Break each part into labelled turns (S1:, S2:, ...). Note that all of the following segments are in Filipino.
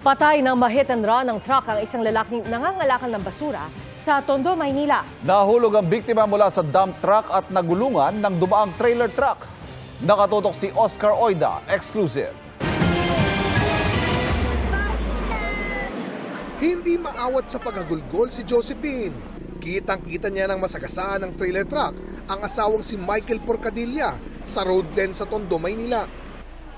S1: Patay ng ma-hit and run ng truck ang isang lalaking nangangalakal ng basura sa Tondo, Maynila.
S2: Nahulog ang biktima mula sa dump truck at nagulungan ng dumaang trailer truck. Nakatutok si Oscar Oida, exclusive.
S3: Hindi maawat sa paghagulgol si Josephine. Kitang-kita niya ng masagasaan ng trailer truck ang asawang si Michael Porcadilla sa road lane sa Tondo, Maynila.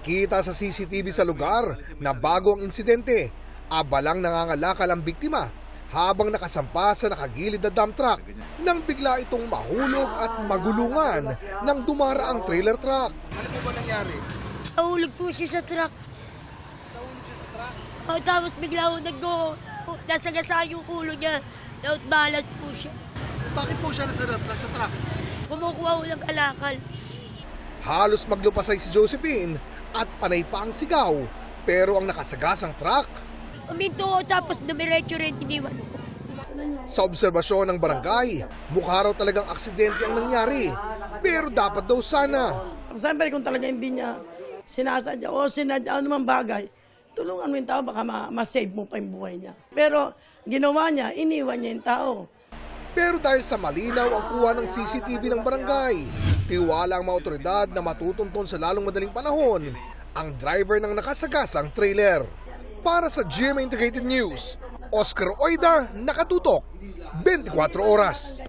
S3: Kita sa CCTV sa lugar na bago ang insidente, abalang nangangalakal ang biktima habang nakasampa sa nakagilid na dump truck nang bigla itong mahulog at magulungan ng dumaraang trailer truck. Ano po ba nangyari?
S4: Nahulog po siya sa truck.
S3: Nahulog siya sa truck?
S4: Tapos bigla ako nasagasa yung ulo niya. Daut balas po siya.
S3: Bakit po siya nasa truck?
S4: Kumukuha ko ng kalakal.
S3: Halos maglupasay si Josephine at panay pa ang sigaw, pero ang nakasagasang truck.
S4: Uminto ko tapos dumiretso rin, iniwan ko.
S3: Sa obserbasyon ng barangay, mukha raw talagang aksidente ang nangyari, pero dapat daw sana.
S5: Siyempre kung talaga hindi niya sinasadya o sinadya anumang bagay, tulungan mo yung tao, baka ma-save mo pa yung buhay niya. Pero ginawa niya, iniwan niya yung tao.
S3: Pero dahil sa malinaw ang kuha ng CCTV ng barangay, tiwala ang mga otoridad na matutunton sa lalong madaling panahon ang driver ng nakasagasang trailer. Para sa GMA Integrated News, Oscar Oida, nakatutok, 24 oras.